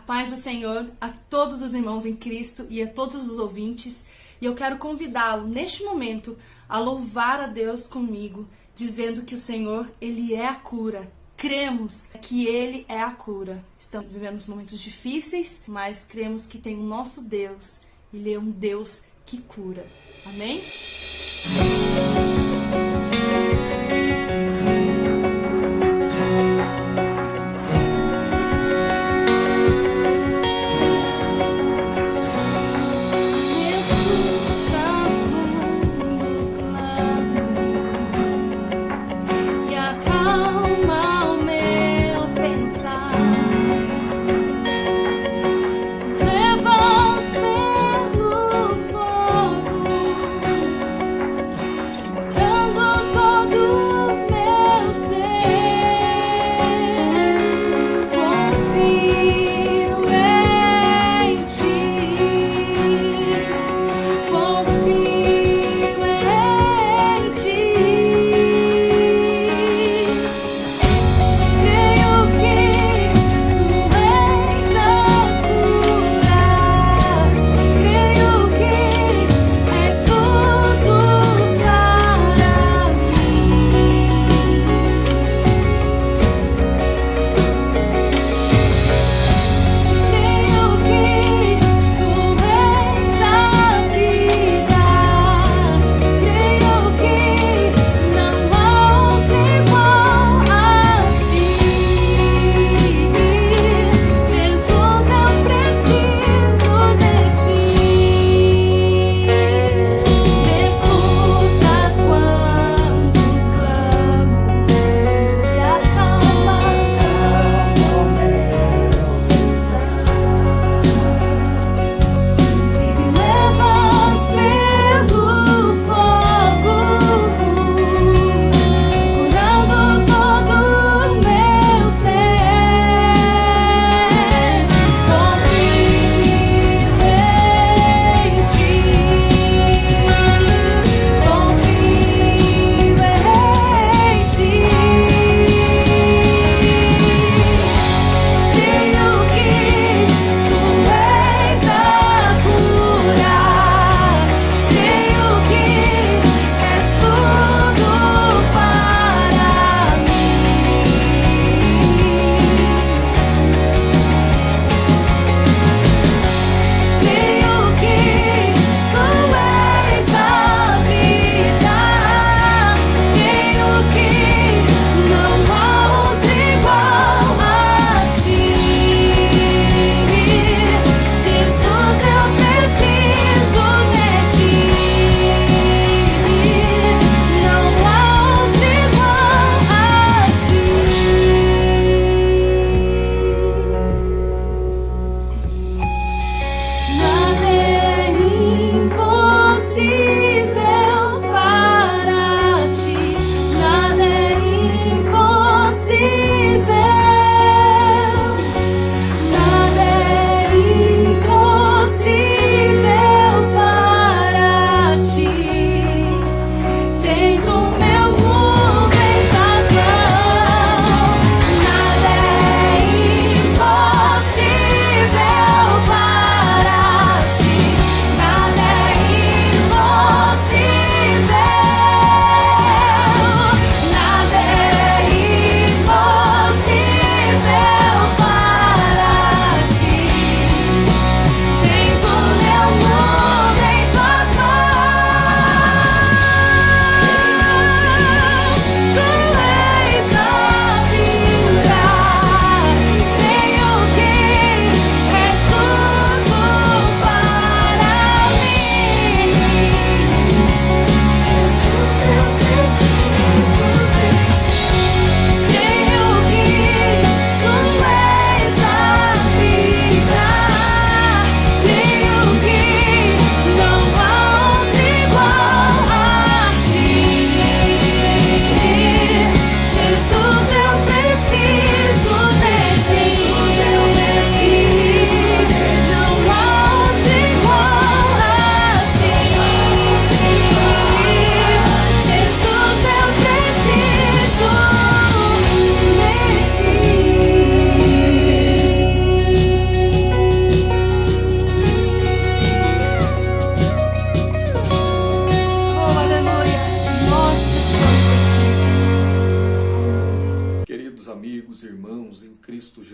paz do Senhor a todos os irmãos em Cristo e a todos os ouvintes. E eu quero convidá-lo neste momento a louvar a Deus comigo, dizendo que o Senhor, Ele é a cura. Cremos que Ele é a cura. Estamos vivendo momentos difíceis, mas cremos que tem o nosso Deus. Ele é um Deus que cura. Amém?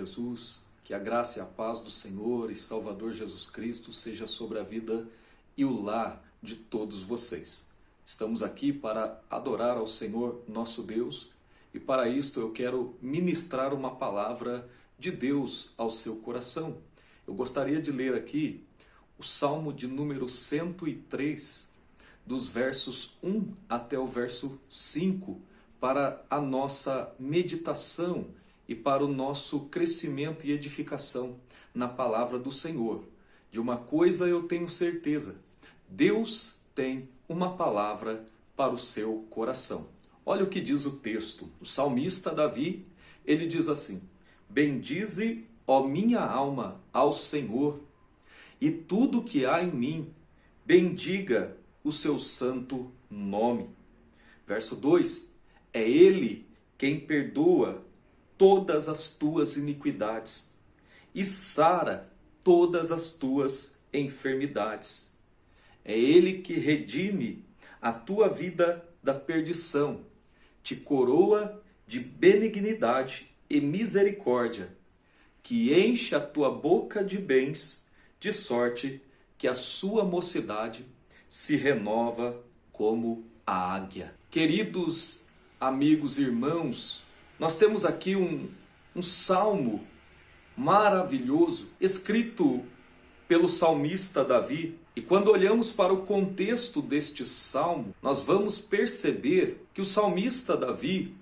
Jesus, que a graça e a paz do Senhor e Salvador Jesus Cristo seja sobre a vida e o lar de todos vocês. Estamos aqui para adorar ao Senhor nosso Deus e para isto eu quero ministrar uma palavra de Deus ao seu coração. Eu gostaria de ler aqui o Salmo de número 103, dos versos 1 até o verso 5, para a nossa meditação e para o nosso crescimento e edificação na palavra do Senhor. De uma coisa eu tenho certeza: Deus tem uma palavra para o seu coração. Olha o que diz o texto. O salmista Davi, ele diz assim: bendize, ó minha alma, ao Senhor, e tudo que há em mim, bendiga o seu santo nome. Verso 2, é Ele quem perdoa todas as tuas iniquidades e sara todas as tuas enfermidades. É Ele que redime a tua vida da perdição, te coroa de benignidade e misericórdia, que enche a tua boca de bens, de sorte que a sua mocidade se renova como a águia. Queridos amigos e irmãos, nós temos aqui um salmo maravilhoso, escrito pelo salmista Davi. E quando olhamos para o contexto deste salmo, nós vamos perceber que o salmista Davi,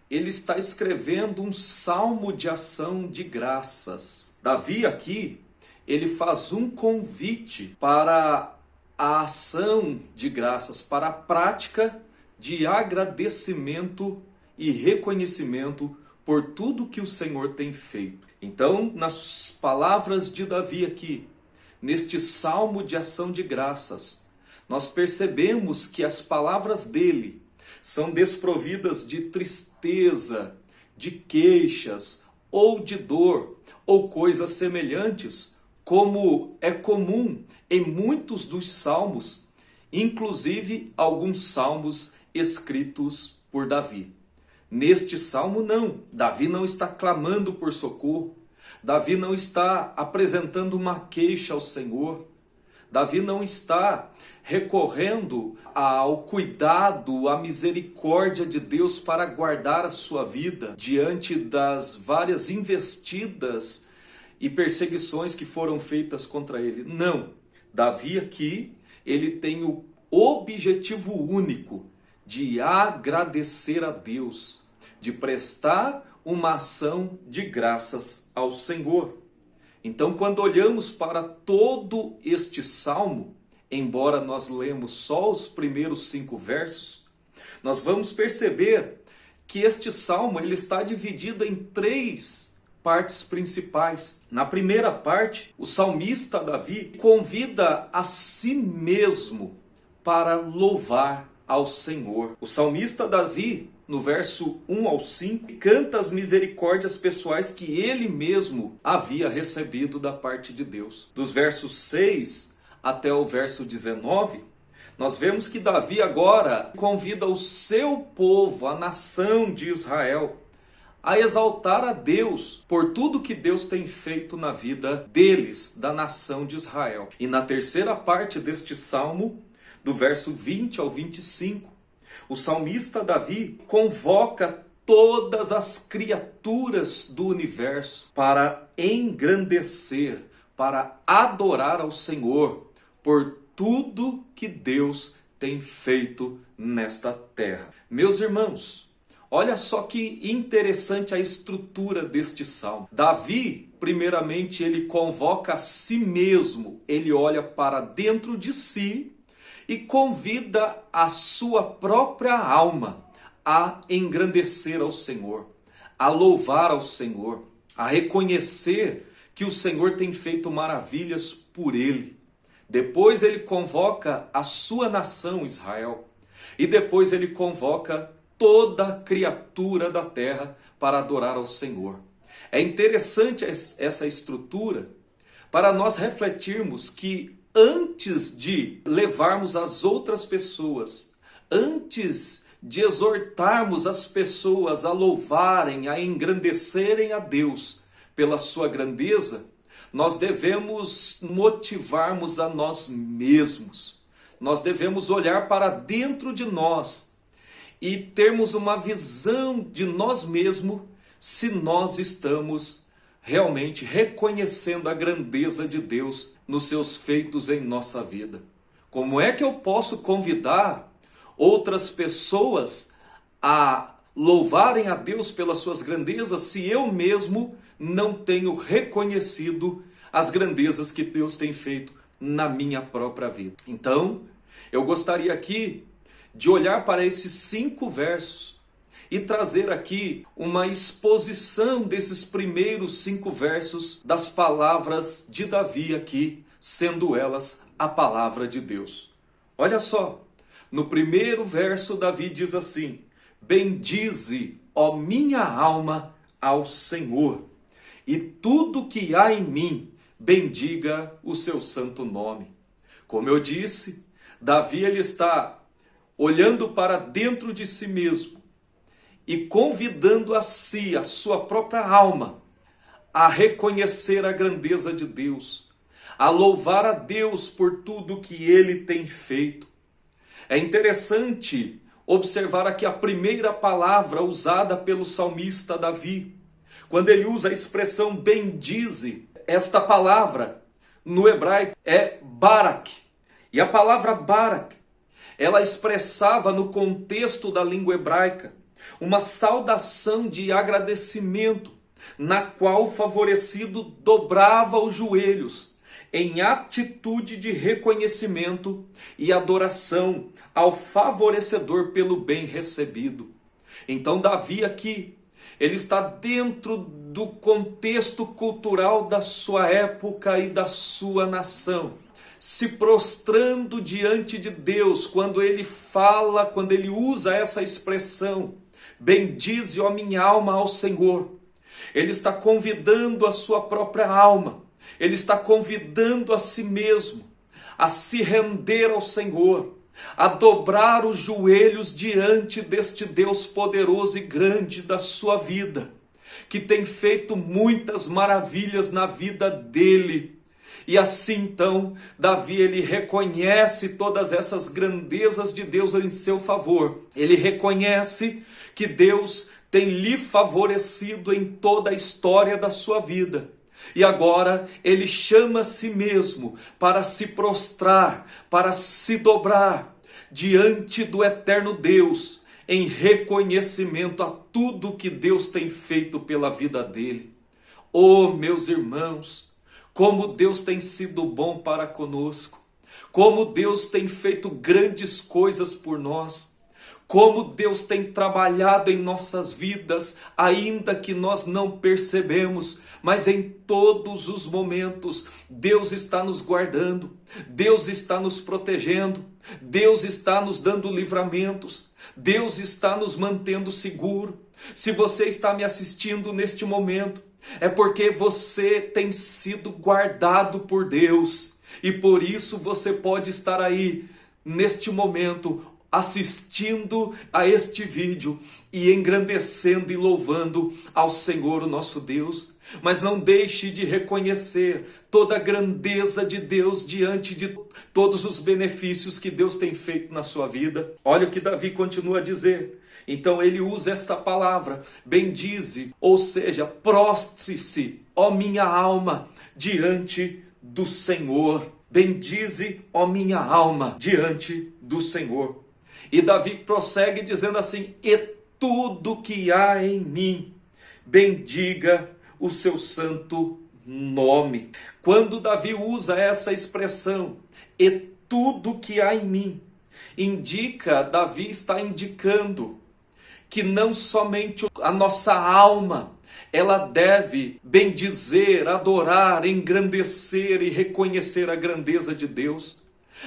ele está escrevendo um salmo de ação de graças. Davi aqui, ele faz um convite para a ação de graças, para a prática de agradecimento e reconhecimento por tudo que o Senhor tem feito. Então, nas palavras de Davi aqui, neste salmo de ação de graças, nós percebemos que as palavras dele são desprovidas de tristeza, de queixas, ou de dor, ou coisas semelhantes, como é comum em muitos dos salmos, inclusive alguns salmos escritos por Davi. Neste salmo não, Davi não está clamando por socorro, Davi não está apresentando uma queixa ao Senhor, Davi não está recorrendo ao cuidado, à misericórdia de Deus para guardar a sua vida diante das várias investidas e perseguições que foram feitas contra ele. Não, Davi aqui, ele tem o objetivo único de agradecer a Deus, de prestar uma ação de graças ao Senhor. Então, quando olhamos para todo este salmo, embora nós lemos só os primeiros 5 versos, nós vamos perceber que este salmo ele está dividido em 3 partes principais. Na primeira parte, o salmista Davi convida a si mesmo para louvar ao Senhor. O salmista Davi, no verso 1 ao 5, canta as misericórdias pessoais que ele mesmo havia recebido da parte de Deus. Dos versos 6 até o verso 19, nós vemos que Davi agora convida o seu povo, a nação de Israel, a exaltar a Deus por tudo que Deus tem feito na vida deles, da nação de Israel. E na terceira parte deste salmo, do verso 20 ao 25, o salmista Davi convoca todas as criaturas do universo para engrandecer, para adorar ao Senhor por tudo que Deus tem feito nesta terra. Meus irmãos, olha só que interessante a estrutura deste salmo. Davi, primeiramente, ele convoca a si mesmo, ele olha para dentro de si e convida a sua própria alma a engrandecer ao Senhor, a louvar ao Senhor, a reconhecer que o Senhor tem feito maravilhas por ele. Depois ele convoca a sua nação Israel e depois ele convoca toda criatura da terra para adorar ao Senhor. É interessante essa estrutura para nós refletirmos que antes de levarmos as outras pessoas, antes de exortarmos as pessoas a louvarem, a engrandecerem a Deus pela sua grandeza, nós devemos motivarmos a nós mesmos. Nós devemos olhar para dentro de nós e termos uma visão de nós mesmos, se nós estamos realmente reconhecendo a grandeza de Deus nos seus feitos em nossa vida. Como é que eu posso convidar outras pessoas a louvarem a Deus pelas suas grandezas se eu mesmo não tenho reconhecido as grandezas que Deus tem feito na minha própria vida? Então, eu gostaria aqui de olhar para esses 5 versos e trazer aqui uma exposição desses primeiros 5 versos das palavras de Davi aqui, sendo elas a palavra de Deus. Olha só, no primeiro verso Davi diz assim: bendize, ó minha alma, ao Senhor, e tudo que há em mim, bendiga o seu santo nome. Como eu disse, Davi ele está olhando para dentro de si mesmo e convidando a si, a sua própria alma, a reconhecer a grandeza de Deus, a louvar a Deus por tudo que ele tem feito. É interessante observar aqui a primeira palavra usada pelo salmista Davi, quando ele usa a expressão bendize. Esta palavra no hebraico é barak, e a palavra barak, ela expressava no contexto da língua hebraica uma saudação de agradecimento, na qual o favorecido dobrava os joelhos em atitude de reconhecimento e adoração ao favorecedor pelo bem recebido. Então Davi aqui, ele está dentro do contexto cultural da sua época e da sua nação, se prostrando diante de Deus quando ele fala, quando ele usa essa expressão, bendize, ó minha alma, ao Senhor. Ele está convidando a sua própria alma, ele está convidando a si mesmo a se render ao Senhor, a dobrar os joelhos diante deste Deus poderoso e grande da sua vida, que tem feito muitas maravilhas na vida dele. E assim então, Davi ele reconhece todas essas grandezas de Deus em seu favor. Ele reconhece que Deus tem lhe favorecido em toda a história da sua vida. E agora ele chama a si mesmo para se prostrar, para se dobrar diante do eterno Deus, em reconhecimento a tudo que Deus tem feito pela vida dele. Oh, meus irmãos, como Deus tem sido bom para conosco, como Deus tem feito grandes coisas por nós, como Deus tem trabalhado em nossas vidas, ainda que nós não percebemos, mas em todos os momentos Deus está nos guardando, Deus está nos protegendo, Deus está nos dando livramentos, Deus está nos mantendo seguro. Se você está me assistindo neste momento, é porque você tem sido guardado por Deus, e por isso você pode estar aí neste momento assistindo a este vídeo e engrandecendo e louvando ao Senhor, o nosso Deus. Mas não deixe de reconhecer toda a grandeza de Deus diante de todos os benefícios que Deus tem feito na sua vida. Olha o que Davi continua a dizer. Então ele usa esta palavra, bendize, ou seja, prostre-se, ó minha alma, diante do Senhor. Bendize, ó minha alma, diante do Senhor. E Davi prossegue dizendo assim: e tudo que há em mim, bendiga o seu santo nome. Quando Davi usa essa expressão, e tudo que há em mim, Davi está indicando que não somente a nossa alma, ela deve bendizer, adorar, engrandecer e reconhecer a grandeza de Deus,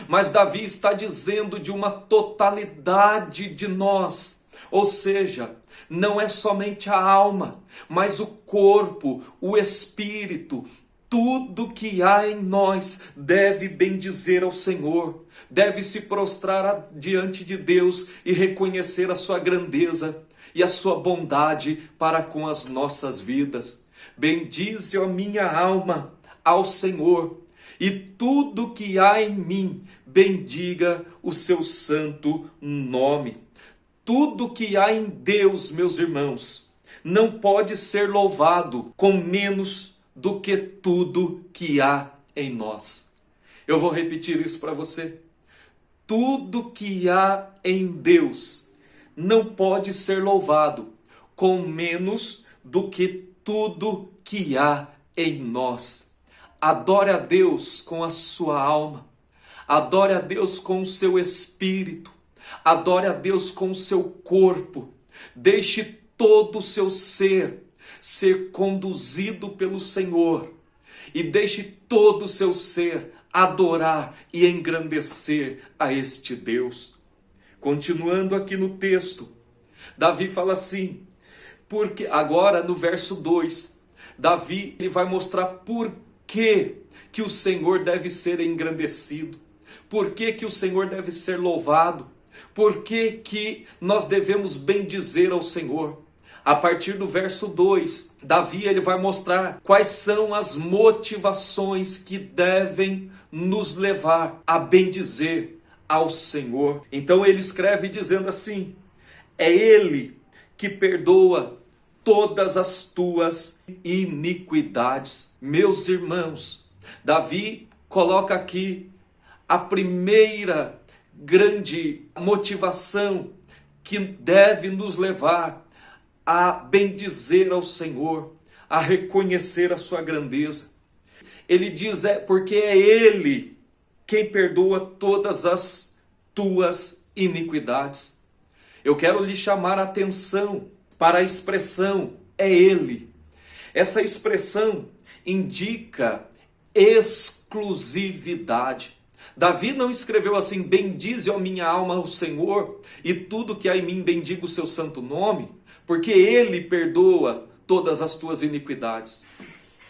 mas Davi está dizendo de uma totalidade de nós, ou seja, não é somente a alma, mas o corpo, o espírito, tudo que há em nós deve bendizer ao Senhor, deve se prostrar diante de Deus e reconhecer a sua grandeza e a sua bondade para com as nossas vidas. Bendize, ó minha alma, ao Senhor, e tudo que há em mim, bendiga o seu santo nome. Tudo que há em Deus, meus irmãos, não pode ser louvado com menos do que tudo que há em nós. Eu vou repetir isso para você. Tudo que há em Deus não pode ser louvado com menos do que tudo que há em nós. Adore a Deus com a sua alma. Adore a Deus com o seu espírito. Adore a Deus com o seu corpo. Deixe todo o seu ser conduzido pelo Senhor. E deixe todo o seu ser adorar e engrandecer a este Deus. Continuando aqui no texto, Davi fala assim, porque agora no verso 2, Davi ele vai mostrar por que o Senhor deve ser engrandecido, por que o Senhor deve ser louvado, por que nós devemos bendizer ao Senhor. A partir do verso 2, Davi ele vai mostrar quais são as motivações que devem nos levar a bendizer ao Senhor. Então ele escreve dizendo assim, é Ele que perdoa todas as tuas iniquidades. Meus irmãos, Davi coloca aqui a primeira grande motivação que deve nos levar a bendizer ao Senhor, a reconhecer a sua grandeza. Ele diz, porque é Ele quem perdoa todas as tuas iniquidades. Eu quero lhe chamar a atenção para a expressão, é Ele. Essa expressão indica exclusividade. Davi não escreveu assim, bendize a minha alma ao Senhor, e tudo que há em mim bendiga o seu santo nome, porque Ele perdoa todas as tuas iniquidades.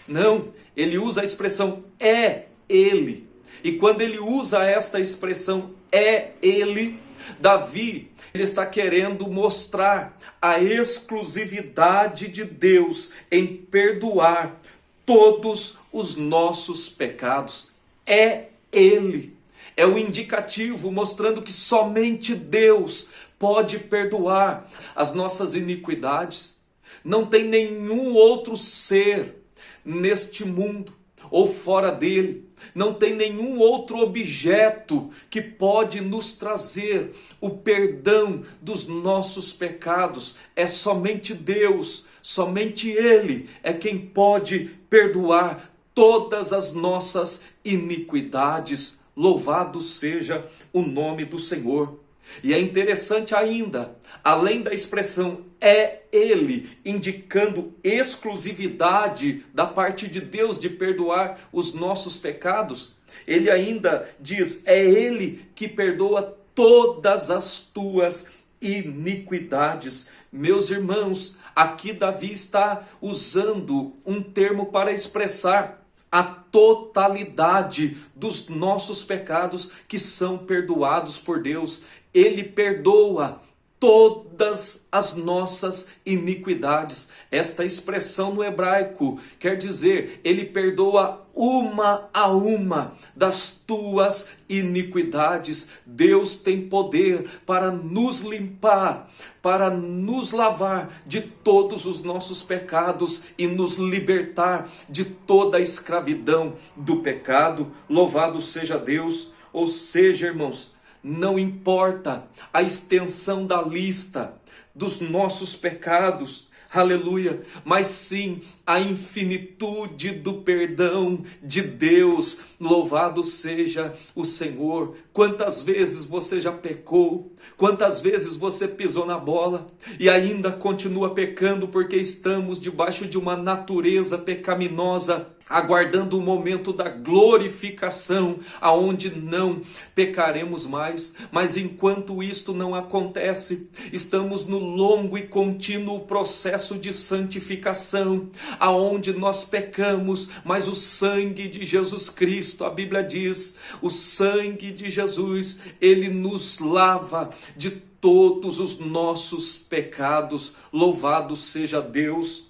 Não, ele usa a expressão, é Ele. E quando ele usa esta expressão, é Ele, Davi, ele está querendo mostrar a exclusividade de Deus em perdoar todos os nossos pecados. É Ele. É o indicativo mostrando que somente Deus pode perdoar as nossas iniquidades. Não tem nenhum outro ser neste mundo ou fora dele. Não tem nenhum outro objeto que pode nos trazer o perdão dos nossos pecados. É somente Deus, somente Ele é quem pode perdoar todas as nossas iniquidades. Louvado seja o nome do Senhor. E é interessante ainda, além da expressão é Ele, indicando exclusividade da parte de Deus de perdoar os nossos pecados, ele ainda diz, é Ele que perdoa todas as tuas iniquidades. Meus irmãos, aqui Davi está usando um termo para expressar a totalidade dos nossos pecados que são perdoados por Deus. Ele perdoa todas as nossas iniquidades. Esta expressão no hebraico quer dizer, Ele perdoa uma a uma das tuas iniquidades. Deus tem poder para nos limpar, para nos lavar de todos os nossos pecados e nos libertar de toda a escravidão do pecado. Louvado seja Deus. Ou seja, irmãos, não importa a extensão da lista dos nossos pecados, aleluia, mas sim a infinitude do perdão de Deus. Louvado seja o Senhor. Quantas vezes você já pecou? Quantas vezes você pisou na bola e ainda continua pecando porque estamos debaixo de uma natureza pecaminosa, aguardando o momento da glorificação, aonde não pecaremos mais. Mas enquanto isto não acontece, estamos no longo e contínuo processo de santificação, aonde nós pecamos, mas o sangue de Jesus Cristo, a Bíblia diz, o sangue de Jesus, ele nos lava de todos os nossos pecados. Louvado seja Deus.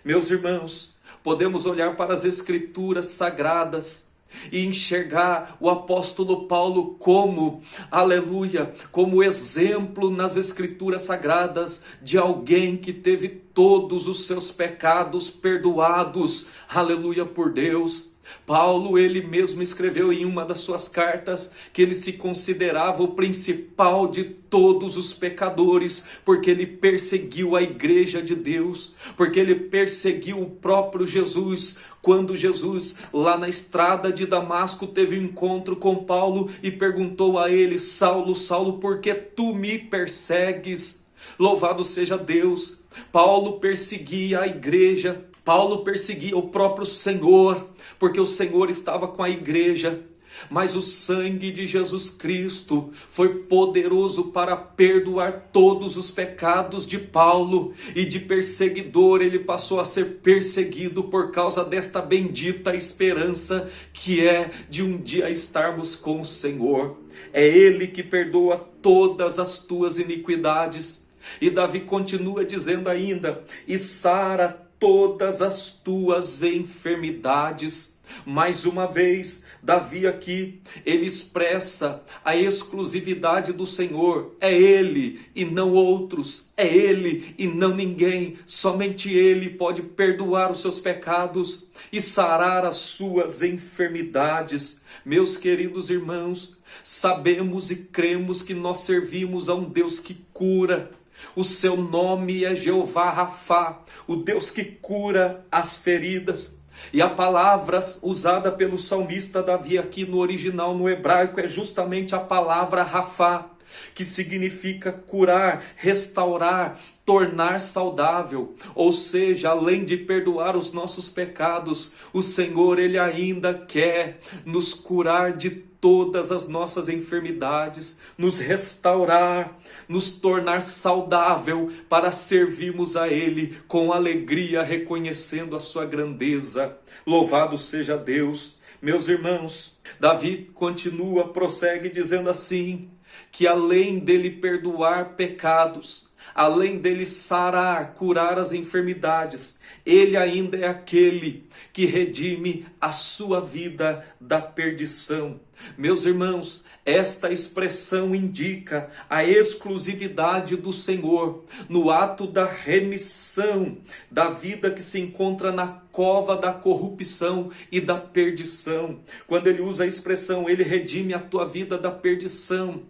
Meus irmãos, podemos olhar para as Escrituras sagradas e enxergar o apóstolo Paulo como, aleluia, como exemplo nas Escrituras sagradas de alguém que teve todos os seus pecados perdoados, aleluia, por Deus. Paulo, ele mesmo escreveu em uma das suas cartas que ele se considerava o principal de todos os pecadores, porque ele perseguiu a igreja de Deus, porque ele perseguiu o próprio Jesus. Quando Jesus, lá na estrada de Damasco, teve um encontro com Paulo e perguntou a ele: Saulo, Saulo, por que tu me persegues? Louvado seja Deus. Paulo perseguia a igreja, Paulo perseguia o próprio Senhor, porque o Senhor estava com a igreja. Mas o sangue de Jesus Cristo foi poderoso para perdoar todos os pecados de Paulo, e de perseguidor ele passou a ser perseguido por causa desta bendita esperança que é de um dia estarmos com o Senhor. É Ele que perdoa todas as tuas iniquidades. E Davi continua dizendo ainda: e sara todas as tuas enfermidades. Mais uma vez, Davi aqui, ele expressa a exclusividade do Senhor. É Ele e não outros, é Ele e não ninguém. Somente Ele pode perdoar os seus pecados e sarar as suas enfermidades. Meus queridos irmãos, sabemos e cremos que nós servimos a um Deus que cura. O seu nome é Jeová Rafá, o Deus que cura as feridas. E a palavra usada pelo salmista Davi aqui no original, no hebraico, é justamente a palavra Rafá, que significa curar, restaurar, tornar saudável. Ou seja, além de perdoar os nossos pecados, o Senhor, Ele ainda quer nos curar de todas as nossas enfermidades, nos restaurar, nos tornar saudável para servirmos a Ele com alegria, reconhecendo a sua grandeza. Louvado seja Deus. Meus irmãos, Davi continua, prossegue dizendo assim, que além dele perdoar pecados, além dele sarar, curar as enfermidades, ele ainda é aquele que redime a sua vida da perdição. Meus irmãos, esta expressão indica a exclusividade do Senhor no ato da remissão da vida que se encontra na cova da corrupção e da perdição. Quando ele usa a expressão, ele redime a tua vida da perdição,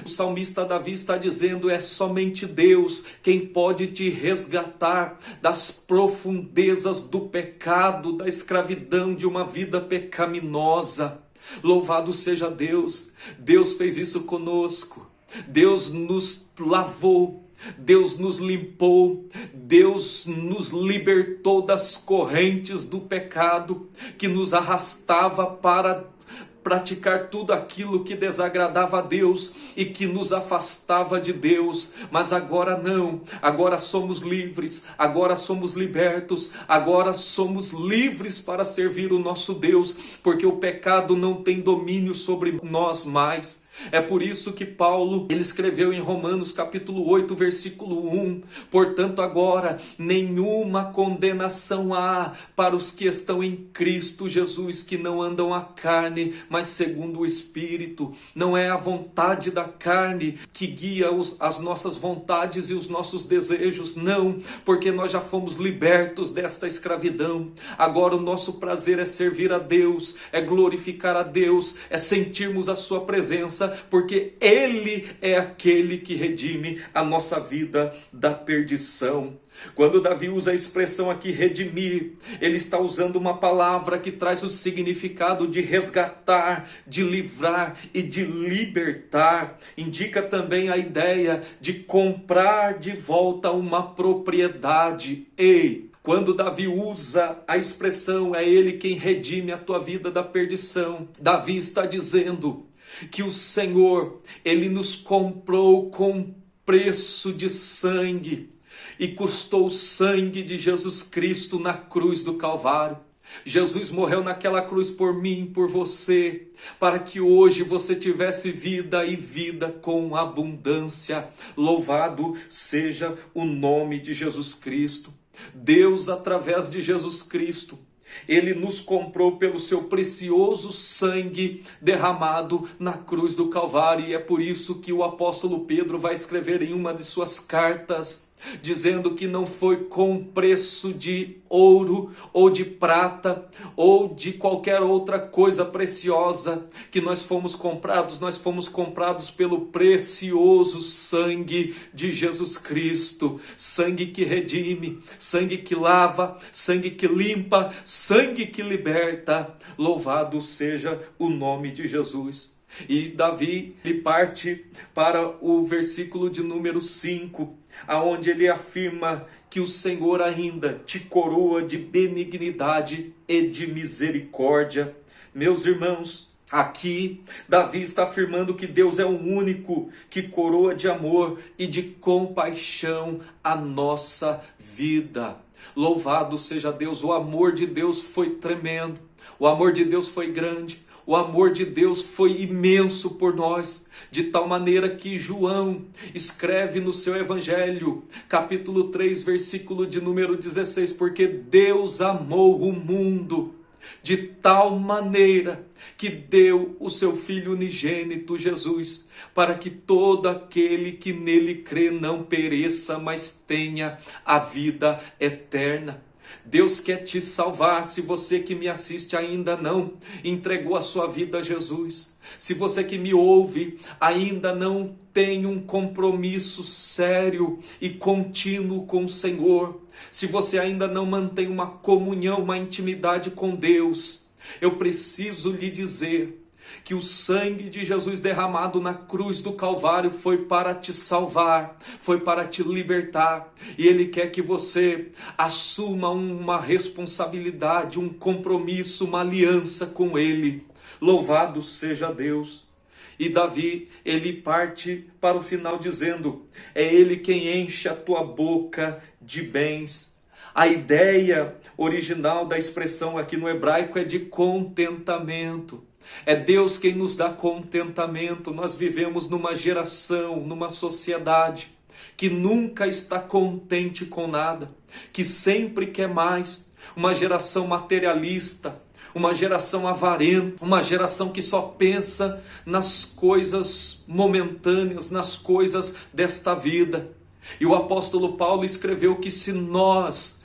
o salmista Davi está dizendo: é somente Deus quem pode te resgatar das profundezas do pecado, da escravidão de uma vida pecaminosa. Louvado seja Deus. Deus fez isso conosco. Deus nos lavou, Deus nos limpou, Deus nos libertou das correntes do pecado que nos arrastava para praticar tudo aquilo que desagradava a Deus e que nos afastava de Deus. Mas agora não, agora somos livres, agora somos libertos, agora somos livres para servir o nosso Deus, porque o pecado não tem domínio sobre nós mais. É por isso que Paulo, ele escreveu em Romanos capítulo 8, versículo 1, portanto agora nenhuma condenação há para os que estão em Cristo Jesus, que não andam à carne, mas segundo o Espírito. Não é a vontade da carne que guia as nossas vontades e os nossos desejos, não, porque nós já fomos libertos desta escravidão. Agora o nosso prazer é servir a Deus, é glorificar a Deus, é sentirmos a sua presença, porque Ele é aquele que redime a nossa vida da perdição. Quando Davi usa a expressão aqui redimir, ele está usando uma palavra que traz o significado de resgatar, de livrar e de libertar. Indica também a ideia de comprar de volta uma propriedade. Quando Davi usa a expressão, é Ele quem redime a tua vida da perdição, Davi está dizendo que o Senhor, Ele nos comprou com preço de sangue, e custou o sangue de Jesus Cristo na cruz do Calvário. Jesus morreu naquela cruz por mim, por você, para que hoje você tivesse vida e vida com abundância. Louvado seja o nome de Jesus Cristo. Deus, através de Jesus Cristo, Ele nos comprou pelo seu precioso sangue derramado na cruz do Calvário. E é por isso que o apóstolo Pedro vai escrever em uma de suas cartas, dizendo que não foi com preço de ouro ou de prata ou de qualquer outra coisa preciosa que nós fomos comprados pelo precioso sangue de Jesus Cristo, sangue que redime, sangue que lava, sangue que limpa, sangue que liberta. Louvado seja o nome de Jesus. E Davi, ele parte para o versículo de número 5, aonde ele afirma que o Senhor ainda te coroa de benignidade e de misericórdia. Meus irmãos, aqui Davi está afirmando que Deus é o único que coroa de amor e de compaixão a nossa vida. Louvado seja Deus, o amor de Deus foi tremendo, o amor de Deus foi grande. O amor de Deus foi imenso por nós, de tal maneira que João escreve no seu Evangelho, capítulo 3, versículo de número 16, porque Deus amou o mundo de tal maneira que deu o seu Filho unigênito Jesus, para que todo aquele que nele crê não pereça, mas tenha a vida eterna. Deus quer te salvar. Se você que me assiste ainda não entregou a sua vida a Jesus, se você que me ouve ainda não tem um compromisso sério e contínuo com o Senhor, se você ainda não mantém uma comunhão, uma intimidade com Deus, eu preciso lhe dizer que o sangue de Jesus derramado na cruz do Calvário foi para te salvar, foi para te libertar, e Ele quer que você assuma uma responsabilidade, um compromisso, uma aliança com Ele. Louvado seja Deus. E Davi, ele parte para o final dizendo, é Ele quem enche a tua boca de bens. A ideia original da expressão aqui no hebraico é de contentamento. É Deus quem nos dá contentamento. Nós vivemos numa geração, numa sociedade que nunca está contente com nada, que sempre quer mais. Uma geração materialista, uma geração avarenta, uma geração que só pensa nas coisas momentâneas, nas coisas desta vida. E o apóstolo Paulo escreveu que se nós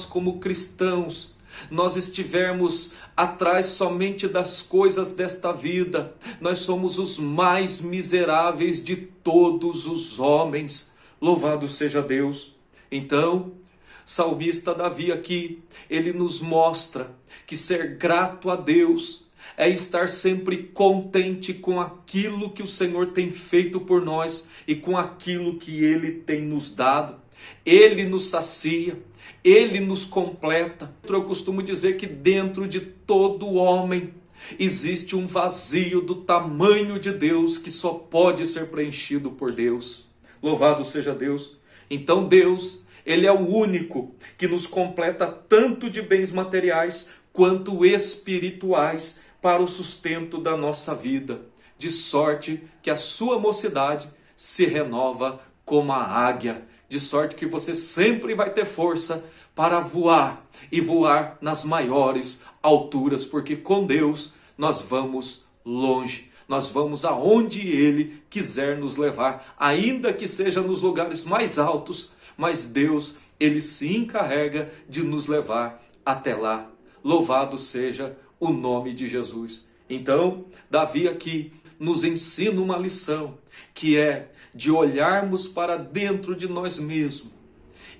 como cristãos, nós estivermos atrás somente das coisas desta vida, nós somos os mais miseráveis de todos os homens. Louvado seja Deus. Então, salmista Davi aqui, ele nos mostra que ser grato a Deus é estar sempre contente com aquilo que o Senhor tem feito por nós e com aquilo que Ele tem nos dado. Ele nos sacia, Ele nos completa. Eu costumo dizer que dentro de todo homem existe um vazio do tamanho de Deus que só pode ser preenchido por Deus. Louvado seja Deus. Então Deus, Ele é o único que nos completa tanto de bens materiais quanto espirituais para o sustento da nossa vida, de sorte que a sua mocidade se renova como a águia, de sorte que você sempre vai ter força para voar e voar nas maiores alturas, porque com Deus nós vamos longe, nós vamos aonde Ele quiser nos levar, ainda que seja nos lugares mais altos, mas Deus, Ele se encarrega de nos levar até lá. Louvado seja o nome de Jesus. Então, Davi aqui nos ensina uma lição, que é de olharmos para dentro de nós mesmos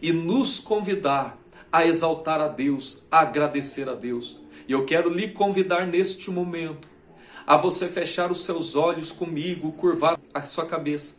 e nos convidar a exaltar a Deus, a agradecer a Deus. E eu quero lhe convidar neste momento a você fechar os seus olhos comigo, curvar a sua cabeça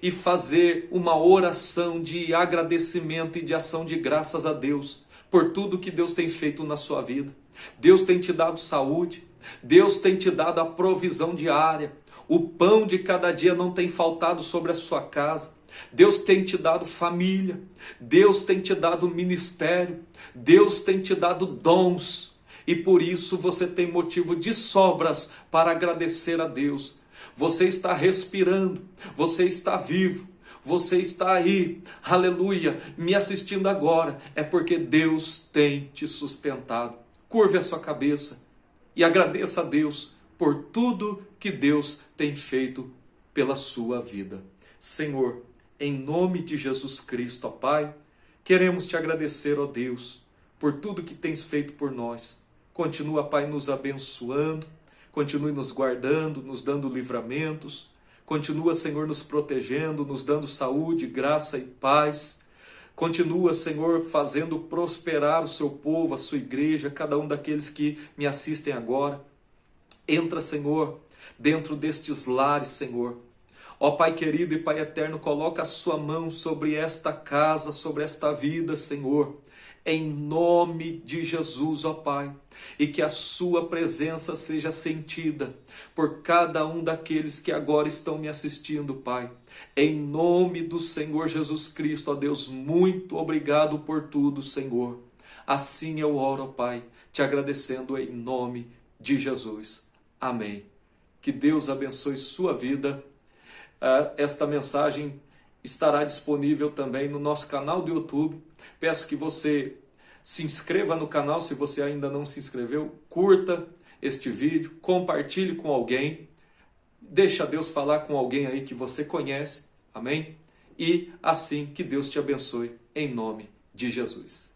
e fazer uma oração de agradecimento e de ação de graças a Deus por tudo que Deus tem feito na sua vida. Deus tem te dado saúde, Deus tem te dado a provisão diária, o pão de cada dia não tem faltado sobre a sua casa, Deus tem te dado família, Deus tem te dado ministério, Deus tem te dado dons, e por isso você tem motivo de sobras para agradecer a Deus. Você está respirando, você está vivo, você está aí, aleluia, me assistindo agora, é porque Deus tem te sustentado. Curve a sua cabeça e agradeça a Deus por tudo que Deus tem feito pela sua vida. Senhor, em nome de Jesus Cristo, ó Pai, queremos te agradecer, ó Deus, por tudo que tens feito por nós. Continua, Pai, nos abençoando, continue nos guardando, nos dando livramentos. Continua, Senhor, nos protegendo, nos dando saúde, graça e paz. Continua, Senhor, fazendo prosperar o seu povo, a sua igreja, cada um daqueles que me assistem agora. Entra, Senhor, dentro destes lares, Senhor. Ó Pai querido e Pai eterno, coloca a sua mão sobre esta casa, sobre esta vida, Senhor. Em nome de Jesus, ó Pai, e que a sua presença seja sentida por cada um daqueles que agora estão me assistindo, Pai. Em nome do Senhor Jesus Cristo, ó Deus, muito obrigado por tudo, Senhor. Assim eu oro, ó Pai, te agradecendo em nome de Jesus. Amém. Que Deus abençoe sua vida. Esta mensagem estará disponível também no nosso canal do YouTube. Peço que você se inscreva no canal se você ainda não se inscreveu. Curta este vídeo, compartilhe com alguém. Deixa Deus falar com alguém aí que você conhece. Amém? E assim que Deus te abençoe em nome de Jesus.